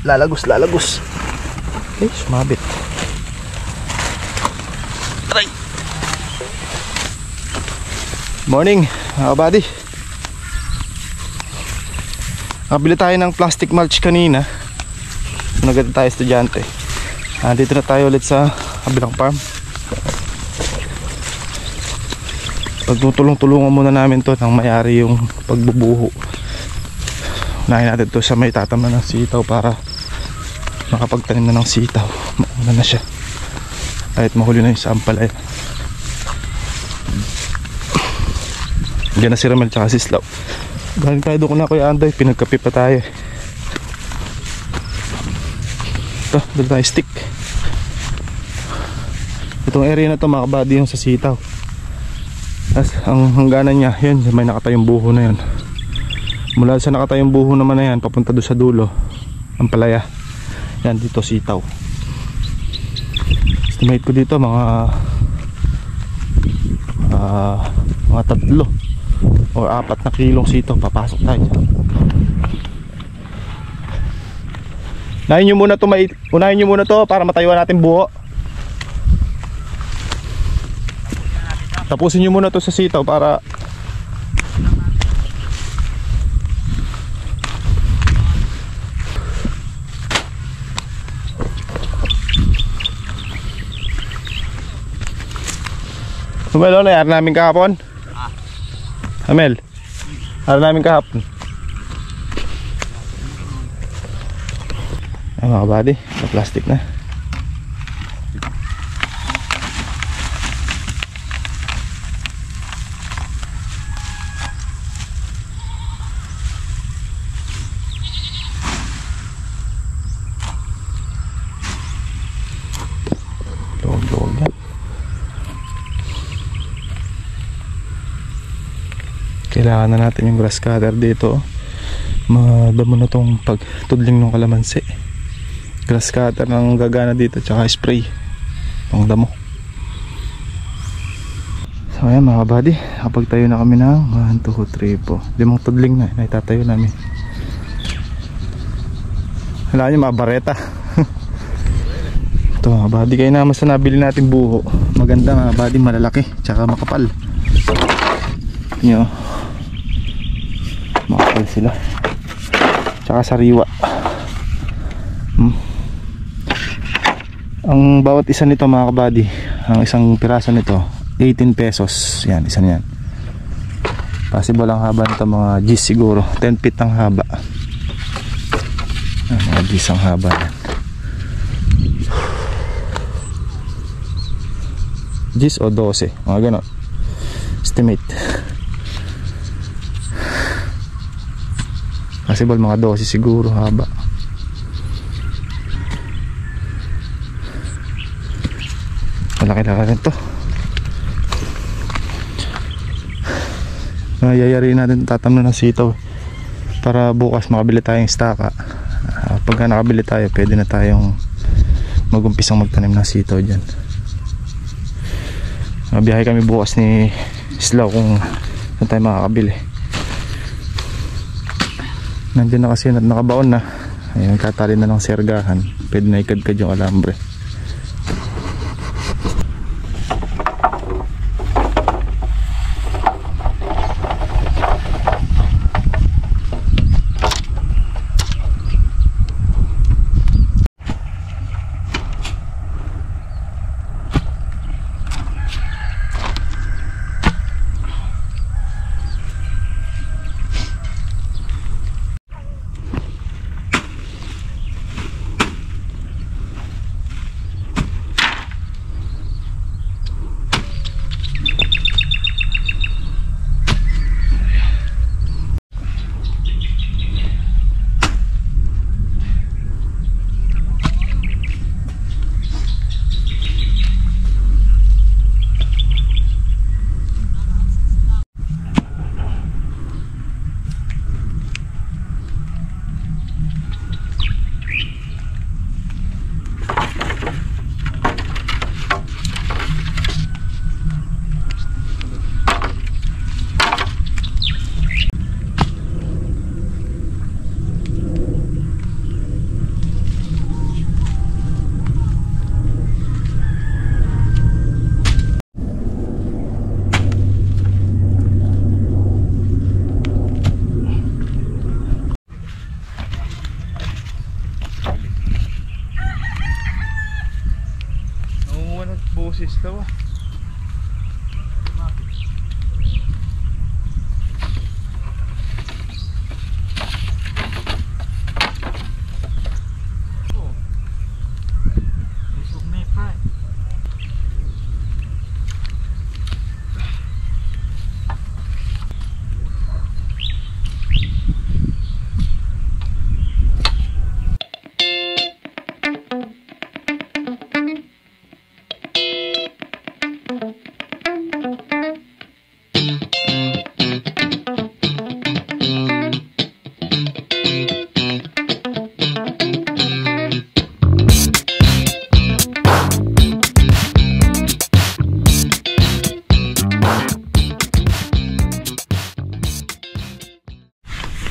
lalagos. Okay, sumabit. Aray! Morning mga buddy. Nakabili tayo ng plastic mulch kanina. Naganda tayo estudyante. Dito na tayo ulit sa kabilang farm. Pagtutulong-tulungan muna namin to nang mayari yung pagbubuho. Unahin natin to sa may tatama ng sitaw para makapagtanim na ng sitaw. Mauna na siya kahit mahuli na yung sampalay. Diyan na si Ramel tsaka si Slaw. Galing tayo doon na Kuya Anday, pinagkape pa tayo. Ito, doon tayo stick. Itong area na to mga kabady yung sa sitaw. Tapos ang hangganan niya, yun, may nakatayong buho na yun. Mula sa nakatayong buho naman na yan, papunta doon sa dulo ang palaya. Yan, dito sitaw. Estimate ko dito mga 3 o 4 na kilong sitaw. Papasok tayo. Unahin nyo muna to para matayuan natin buho. Tapusin nyo muna to sa sitaw para Amel, ano nangyari namin kahapon? Amel, nangyari namin kahapon. Ay mga kabady, plastic na. Log-log yan. Kailangan na natin yung grass cutter dito. Madamo na tong pagtudling ng kalamansi. Grass cutter ng gagana dito, tsaka spray pang damo. So ayan mga buddy, kapagtayo na kami ng 1, 2, 3, 4 5 tudling na itatayo namin. Wala nyo mga bareta. Ito mga buddy, kayo naman sa nabili natin buho. Maganda mga buddy, malalaki tsaka makapal. Nyo, makapal sila tsaka sariwa. Ang bawat isa nito mga kabady, ang isang piraso nito 18 pesos. Yan, isa niyan. Possible ang haba nito mga G's siguro, 10 feet ang haba. Mga G's ang haba yan. G's o 12, mga ganon estimate. Possible mga 12 siguro haba. Malaki-laki rin to. Yayari natin tatamnan ng sitaw para bukas makabili tayong staka. Pagka nakabili tayo, pwede na tayong mag-umpisang magtanim ng sitaw dyan. Biyahe kami bukas ni Slaw kung saan tayo makakabili. Nandiyan na kasi nakabaon na. Ayun, katali na ng sergahan. Pwede na ikadkad yung alambre. Bilis daw ah.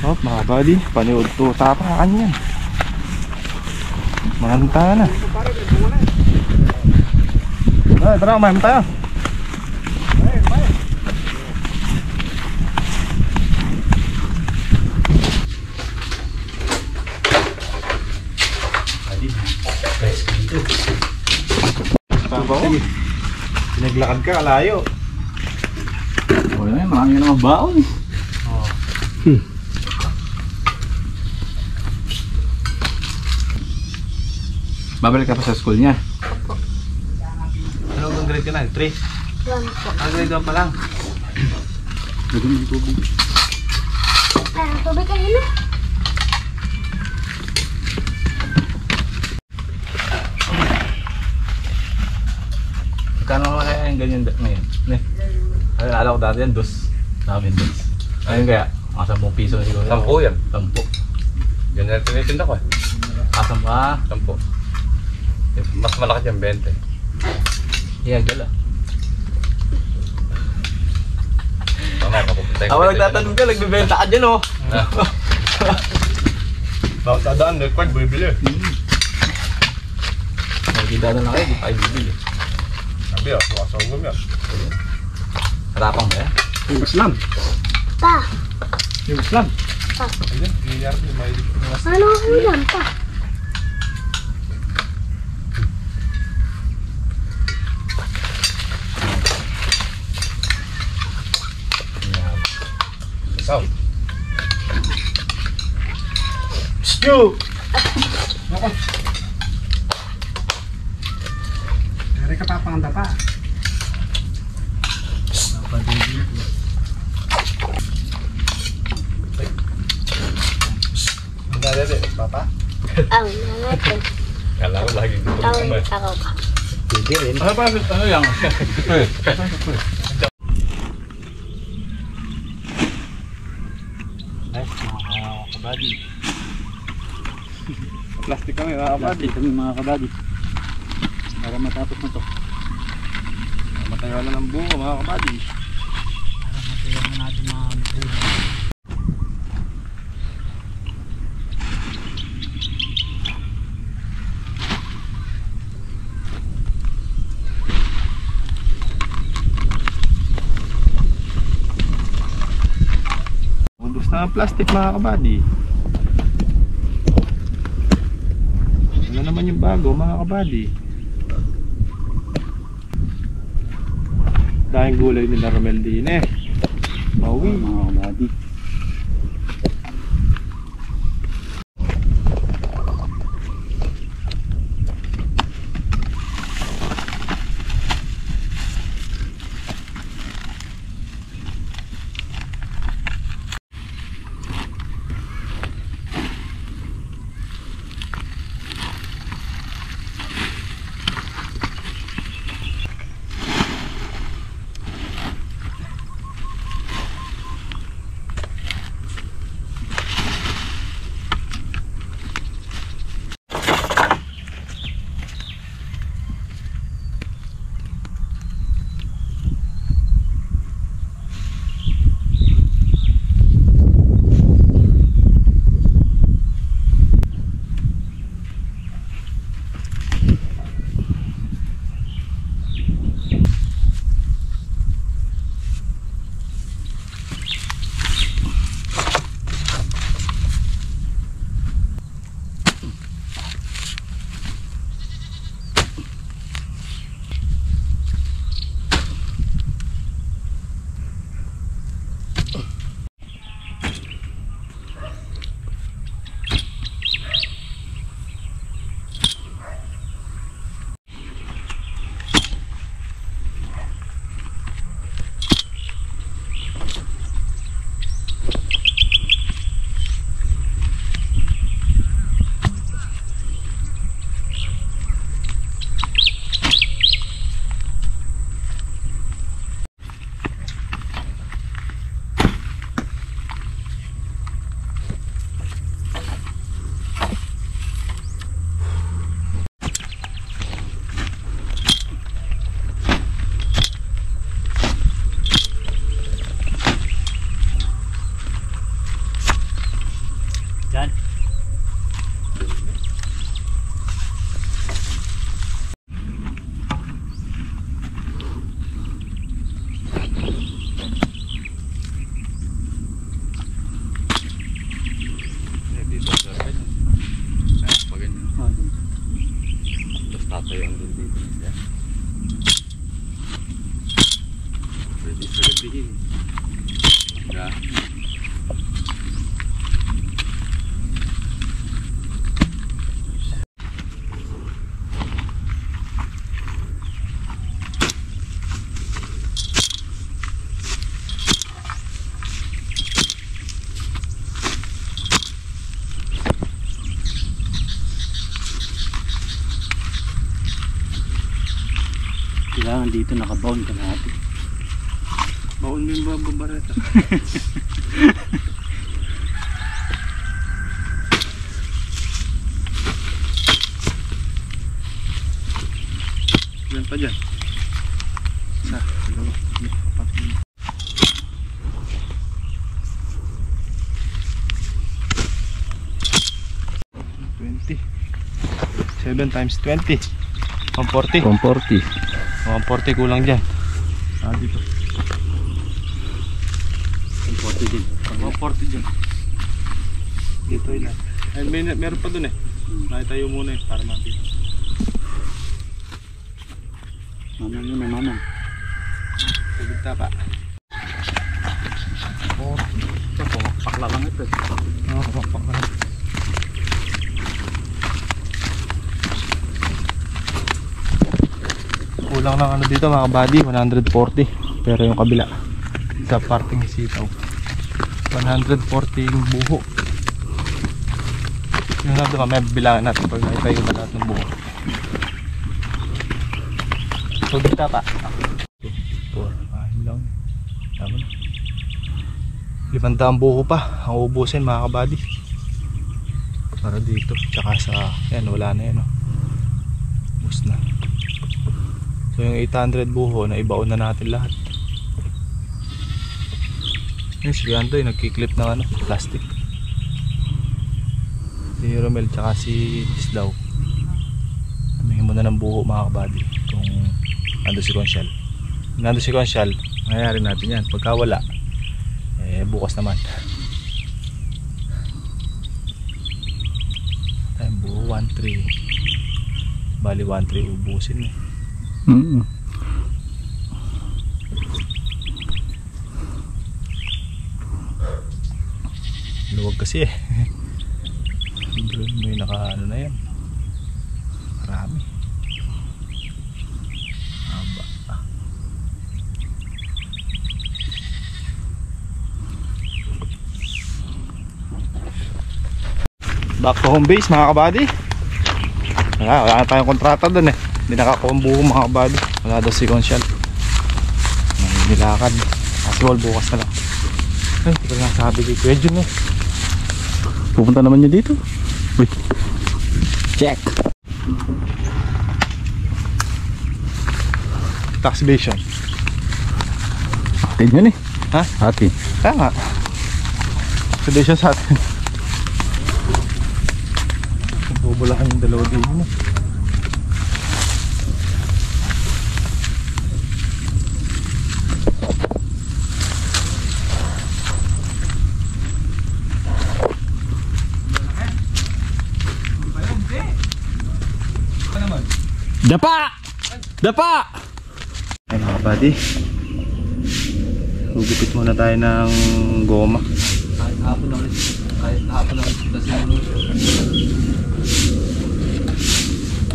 Oh, mga buddy, paniod to tapakan yan. Mahanta na. Ay, tara, kumain tayo. Saan ba ko? Pinaglakad ka, kalayo. Wala na, marami na naman baon. Babalik ka pa sa school niya. Anong grade ka na? 3? 1 po. Grade 1 pa lang. Lagyan mo yung tubig. Ay, ang tubig kayo na. Magkano naman kaya yung ganyan ngayon? Ne? Ay, alam ko dati yan, dos. Namin dos. Ayun kaya, mga 10 piso na siguro. 10 yan. 10. Ganyan na tinitinda ko eh. Asam pa. 10. Mas malaki yan, 20. Iyagal ah. Mamaya kapupunta yung Ako nagtatanong ka, nagbibenta ka dyan oh. Bakit dadaan, record, bibili. Magkita na lang kayo, di pa kayo bibili. Sabi ah, suwasawag yan. Harapang ba yan? Yung Islam. Pa. Yung Islam. Ayun, nangyayari ko may Ano ang ulam pa? isaw. Stew! Dari ka papanganda pa. Ang dali, papa. Ang nangatin. Kala ko lagi dito. Ang takaw ka. Ano pa? Ano yan? Ay, mga kabady. Plastic kami mga kabady. Plastic kami mga kabady. Para matapos na to. Matayo na ng buko mga kabady. Para matayo na natin mga buhay. Ubus na ang plastic mga kabady. Ano naman yung bago mga kabady? Dahil gulay nila Romel din eh. Maui. Mga kabady. Diyan. Dito sa ganyan. Pag ganyan. Tapos tatayang din dito. Pwede sa gabihin. Yeah. Kailangan dito nakabound ka natin. Baon mo yung mga bareta. Diyan pa dyan. Isa, dalawa, tatlo. $20. 7 times 20. 140. 140. 140 kulang dyan. Dito. 40 din. 140 dyan. Dito ilan. Ay, meron pa dun eh. Nakitayo muna eh, para mapit. Mamang yun na mamang. Tubig tapa. Oh, ito pumakpak lang ito. Oo, pumakpak na. Kulang lang ano dito mga kabady, 140. Pero yung kabila sa parting sitaw 140 yung buho. Yung nandun ka, may bilangan natin pag nakitayo na lahat ng buho. So dito pa 2, 4, 5 lang. Tama na. 500 buho pa ang uubusin mga kabady. Para dito, tsaka sa yan, wala na yan oh. Ubus na. So yung 800 buho na ibaon na natin lahat. Yes, si Andoy nagkiklip ng ano, plastic. Si Romel tsaka si Islaw. Tumingin muna ng buho mga kabady kung nando si Conchal. Nando si Conchal, nangyayari natin yan. Pagka wala, eh bukas naman. Tayong buho 1-3. Bali 1-3 ubusin eh. Luwag kasi eh. Drone mo yung naka ano na yan. Marami. Haba. Back to home base mga kabady. Wala na tayong kontrata dun eh. Hindi nakakuha ang buho mga kabady. Wala daw si Conchal. May nilakad. Casual bukas na lang. Ay, hindi ko lang sabi kay Kuya Jun eh. Pupunta naman niya dito. Uy. Check. Taxation. Atin yun eh. Ha? Atin. Tama. Taxation sa atin. Bubulakan yung dalawa din mo. Dapa! Dapa! Ay mga buddy, hugupit muna tayo ng goma. Kahit hapon na ulit.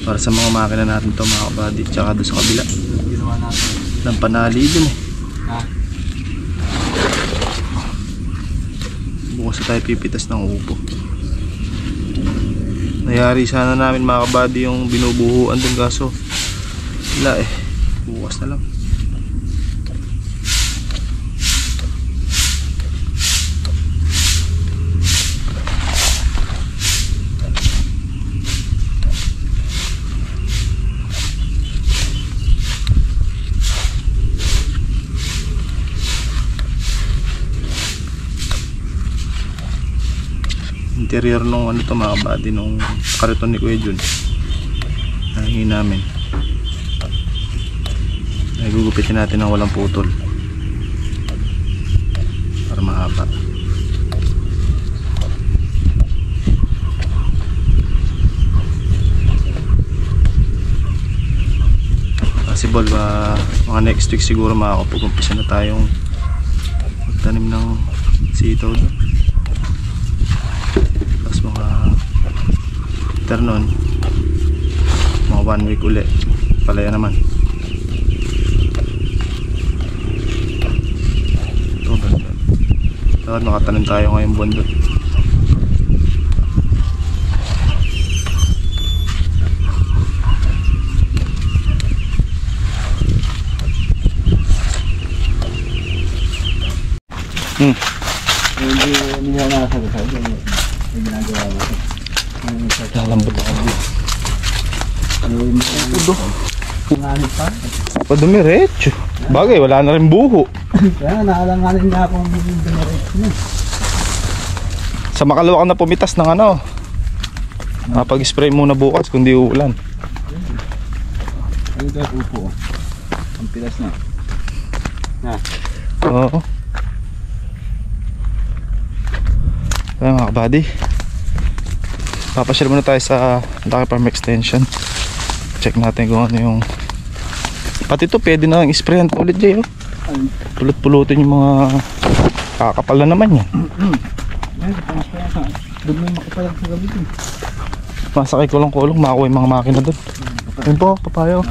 Para sa mga makina natin to mga buddy. Tsaka doon sa kabila Ginawa natin. ng panali dun eh. Ha? Bukas na tayo pipitas ng upo. Nayari sana namin mga kabady yung binubuhuan dun, kaso wala eh, bukas na lang. interior nung ano to mga kabady, nung kariton ni Kuya Jun. Nahingin namin. Ay gugupitin natin ng walang putol para mahaba. Possible ba mga next week siguro makakapag-umpisa na tayong magtanim ng sitaw doon. Tapos mga after nun, mga 1 week uli palaya naman. Ito ganda. Dapat makatanim tayo ngayong buwan doon. Hindi niya nakasagot sa iyo. May ginagawa mo. Lalambot ako. Udo. Nanganit pa. Padumiretso. Bagay, wala na rin buho. Kaya naalanganin niya akong dumiretso na. Sa makalawa ka na pumitas ng ano. Napag-spray muna bukas kung di uulan. Ano tayo upo? Ang pilas na. Oo. Kaya mga kabady, papasyal muna tayo sa Lucky Farm Extension. Check natin kung ano yung, pati ito pwede na lang isprayan ulit dyan. Pulot-pulutin yung mga kakapal na naman yan. Doon may makipalag sa gabi din. Masakay kulong-kulong, makakuha yung mga makina doon. Ayun po, papayo.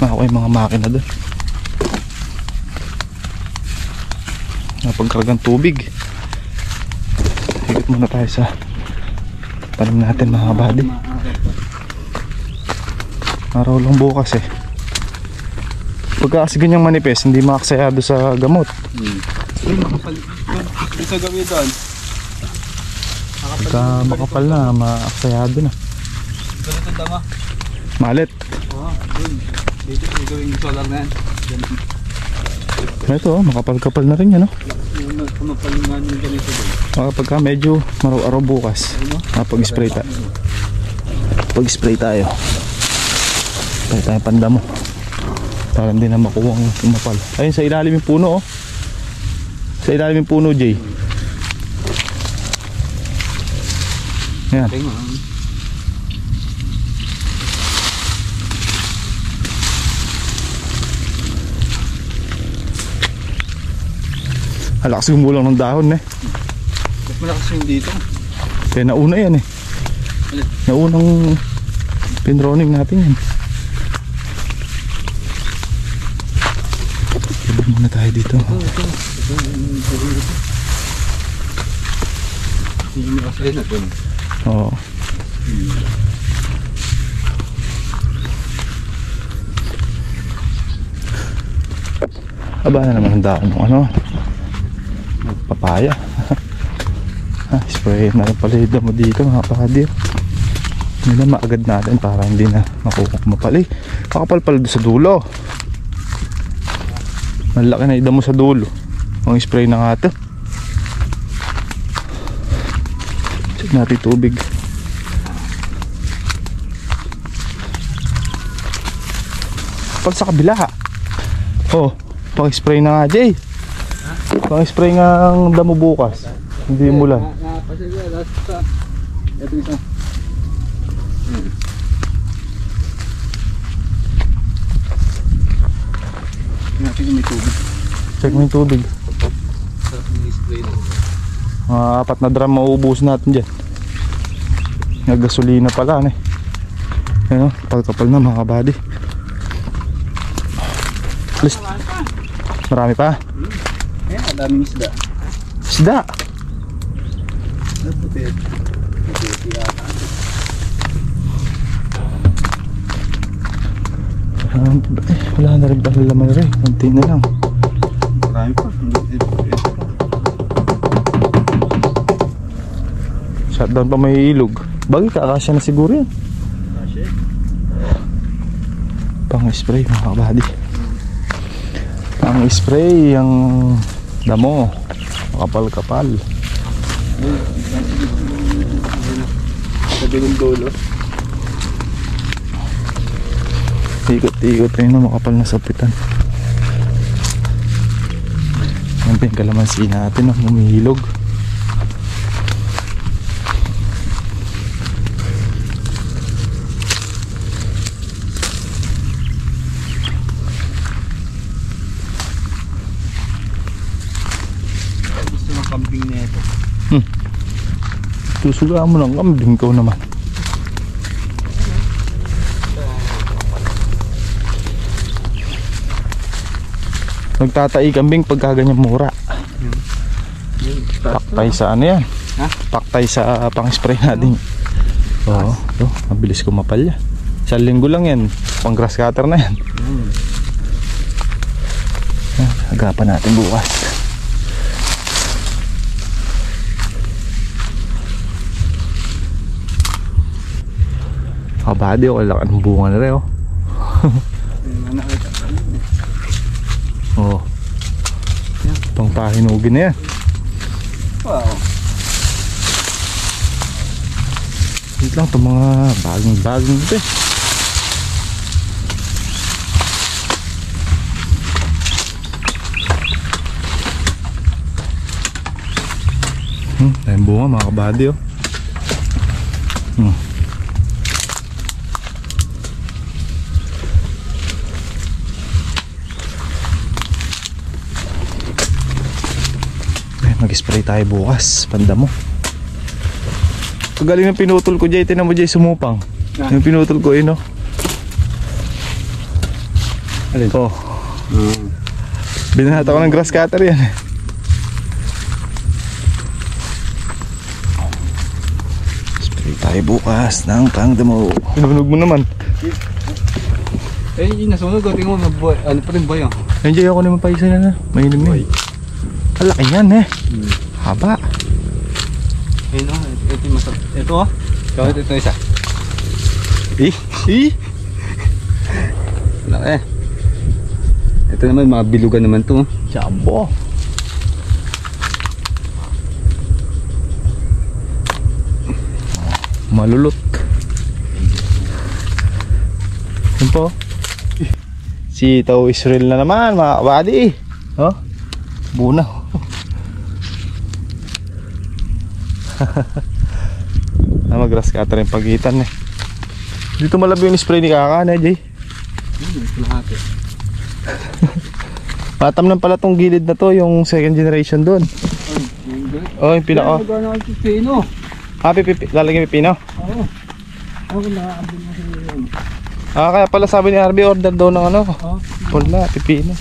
Makakuha yung mga makina doon. Napagkargang tubig. Higit muna tayo sa tanim natin mga kabady. Araw lang bukas eh. Pagka kasi ganyang manipes, hindi makaksayado sa gamot. Sa gabi doon. Pagka makapal na, makaksayado na. Ganito tama. Malit. Oo, yun. Dito yung gawing solar na yan. Ito, makapal-kapal na rin yan, no? Kumapal nga yung ganito doon. Pagka medyo maraw-araw bukas, pag-spray tayo. Pag-spray tayo. Spray tayo pandamo. Para hindi na makuha ang kumapal. Ayun, sa ilalim yung puno, oh. Sa ilalim yung puno, Jay. Yan. Halakas gumulang ng dahon eh. Mas malakas yung dito. Kaya nauna yan eh. Naunang pinroning natin yan. Iba muna tayo dito. Hindi mo kasi na doon. Oo. Aba na naman ang dahon ng ano, papaya. Spray na rin pala yung damo dito mga kadir. Hindi na maagad natin para hindi na makukuha kumapal eh. Makapal pala doon sa dulo. Malaki na yung damo sa dulo. Ang spray na nga ito. Check natin tubig. Pag sa kabila ha. Oh, pang-spray na nga Jay. Pang-spray nga ang damo bukas. Hindi mulan. Napasaya, last sa. Ito isa. Natin may tubig. Check mo yung tubig. Sarap yung spray na. Mga 4 na drum mauubos natin dyan. Nagasolina pala eh. Ayan o, kapal-kapal na mga kabady. List. Marami pa. Ayan, ang daming isda. Isda. Puti. Puti yata. Wala na rin pala laman rin. Kunti na lang. Marami pa. Shutdown pa may ilog. Bagay kakasya na siguro yan. Pang-spray mga kabady. Pang-spray ang damo. Kapal-kapal. Sa dulo. Ikot-ikot rin na makapal na sapitan. Yan pa yung kalamansi natin, humihilog. Gusto ng kambing na ito. Susugaan mo ng kambing ko naman. Nagtatai kambing pagka ganyan mura. Paktay sa ano yan? Ha? Paktay sa pang-spray natin. Oo, mabilis kumapal yan. Isang linggo lang yan, pang grass cutter na yan. Agapan natin bukas. Kabady o, laki ng bunga na rin oh. Oo. Pang pahinugin na yan. Wow. Wait lang, itong mga bagong ito eh. Tayong bunga mga kabady oh. Mag-spray tayo bukas, panda mo. Kagaling ng pinutol ko dyan, tinan mo dyan sumupang. Yung pinutol ko no. Alin? Oh. Binahata ko ng grass cutter yan. Spray tayo bukas ng panda mo. Pinunog mo naman. Eh, yung nasunog ko, tingin mo, ano pa rin ba yan? Nandiyan ako naman pa isa na. Mainom na. Ang laki yan eh. Haba. Ayun o, ito yung masarap. Ito o. Ito isa. Laki. Ito naman, mga bilugan naman to. Jabo. Malulot. Yun po. Si Tao Israel na naman mga kabady. Oh, buna. Mag-grass cutter yung pagitan eh. Dito malabi yung spray ni Kaka na Jay. Patam lang pala tong gilid na to, yung second generation doon. Oh, yung pinaka. Lalagyan pipino. Oo. Ako nakakabin mo siya yun. Kaya pala sabi ni RB order daw ng ano. Pula, pipino.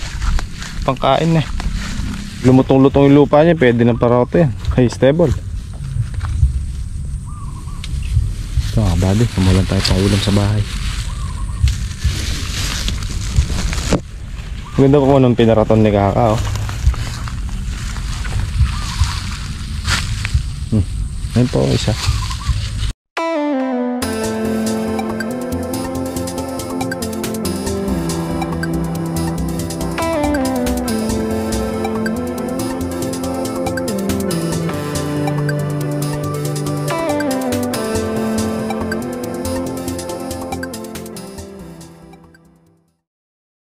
Pangkain eh. Lumutong-lutong yung lupa niya, pwede na para ito yan. High stable. Ito mga bali, kumulan tayo pang ulam sa bahay. Maganda po nung pinaraton ni Kaka oh. Ayun po isa.